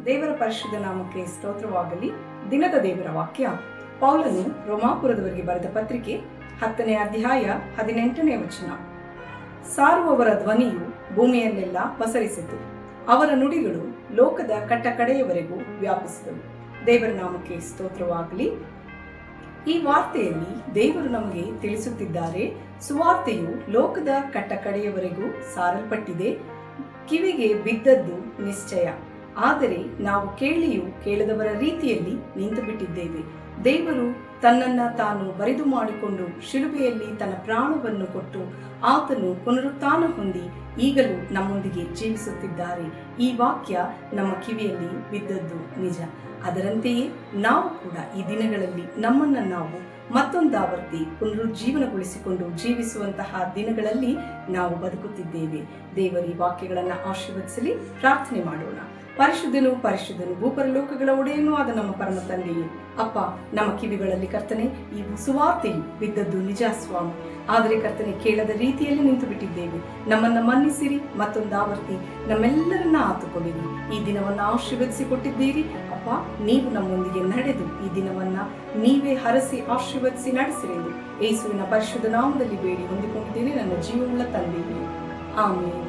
ದೇವರ ಪರಿಶುದ್ಧ ನಾಮಕ್ಕೆ ಸ್ತೋತ್ರವಾಗಲಿ. ದಿನದ ದೇವರ ವಾಕ್ಯ ಪೌಲನು ರೋಮಾಪುರದವರಿಗೆ ಬರೆದ ಪತ್ರಿಕೆ 10ನೇ ಅಧ್ಯಾಯ 18ನೇ ವಚನ. ಸಾರುವವರ ಧ್ವನಿಯು ಭೂಮಿಯಲ್ಲೆಲ್ಲ ಪಸರಿಸಿತು, ಅವರ ನುಡಿಗಳು ಲೋಕದ ಕಟ್ಟಕಡೆಯವರೆಗೂ ವ್ಯಾಪಿಸಿದವು. ದೇವರ ನಾಮಕ್ಕೆ ಸ್ತೋತ್ರವಾಗಲಿ. ಈ ವಾರ್ತೆಯಲ್ಲಿ ದೇವರು ನಮಗೆ ತಿಳಿಸುತ್ತಿದ್ದಾರೆ, ಸುವಾರ್ತೆಯು ಲೋಕದ ಕಟ್ಟಕಡೆಯವರೆಗೂ ಸಾರಲ್ಪಟ್ಟಿದೆ. ಕಿವಿಗೆ ಬಿದ್ದದ್ದು ನಿಶ್ಚಯ, ಆದರೆ ನಾವು ಕೇಳಿಯೂ ಕೇಳದವರ ರೀತಿಯಲ್ಲಿ ನಿಂತು ಬಿಟ್ಟಿದ್ದೇವೆ. ದೇವರು ತನ್ನನ್ನು ತಾನು ಬರಿದು ಮಾಡಿಕೊಂಡು ಶಿಲುಬೆಯಲ್ಲಿ ತನ್ನ ಪ್ರಾಣವನ್ನು ಕೊಟ್ಟು ಆತನು ಪುನರುತ್ಥಾನ ಹೊಂದಿ ಈಗಲೂ ನಮ್ಮೊಂದಿಗೆ ಜೀವಿಸುತ್ತಿದ್ದಾರೆ. ಈ ವಾಕ್ಯ ನಮ್ಮ ಕಿವಿಯಲ್ಲಿ ಬಿದ್ದದ್ದು ನಿಜ. ಅದರಂತೆಯೇ ನಾವು ಕೂಡ ಈ ದಿನಗಳಲ್ಲಿ ನಮ್ಮನ್ನು ನಾವು ಮತ್ತೊಂದಾವರ್ತಿ ಪುನರುಜ್ಜೀವನಗೊಳಿಸಿಕೊಂಡು ಜೀವಿಸುವಂತಹ ದಿನಗಳಲ್ಲಿ ನಾವು ಬದುಕುತ್ತಿದ್ದೇವೆ. ದೇವರ ಈ ವಾಕ್ಯಗಳನ್ನು ಆಶೀರ್ವದಿಸಲಿ. ಪ್ರಾರ್ಥನೆ ಮಾಡೋಣ. ಪರಿಶುದ್ಧನು ಪರಿಶುದ್ಧನು ಭೂಪರಲೋಕಗಳ ಒಡೆಯನೂ ಆದ ನಮ್ಮ ಪರಮ ತಂದೆಯೇ, ಅಪ್ಪ, ನಮ್ಮ ಕಿವಿಗಳಲ್ಲಿ ಕರ್ತನೆ ಈ ಸುವಾರ್ತೆಯು ಬಿದ್ದದ್ದು ನಿಜ ಸ್ವಾಮಿ. ಆದರೆ ಕರ್ತನೆ, ಕೇಳದ ರೀತಿಯಲ್ಲಿ ನಿಂತು ಬಿಟ್ಟಿದ್ದೇವೆ. ನಮ್ಮನ್ನು ಮನ್ನಿಸಿರಿ, ಮತ್ತೊಂದಾವರ್ತಿ ನಮ್ಮೆಲ್ಲರನ್ನ ಆತುಕೊಂಡಿರಿ. ಈ ದಿನವನ್ನು ಆಶೀರ್ವದಿಸಿಕೊಟ್ಟಿದ್ದೀರಿ ಅಪ್ಪ. ನೀವು ನಮ್ಮೊಂದಿಗೆ ನಡೆದು ಈ ದಿನವನ್ನ ನೀವೇ ಹರಸಿ ಆಶೀರ್ವದಿಸಿ ನಡೆಸಿರೆಂದು ಯೇಸುವಿನ ಪರಿಶುದ್ಧ ನಾಮದಲ್ಲಿ ಬೇಡಿ ಹೊಂದಿಕೊಂಡಿದ್ದೇನೆ, ನನ್ನ ಜೀವವುಳ್ಳ ತಂದೆಯೇ. ಆಮೇಲೆ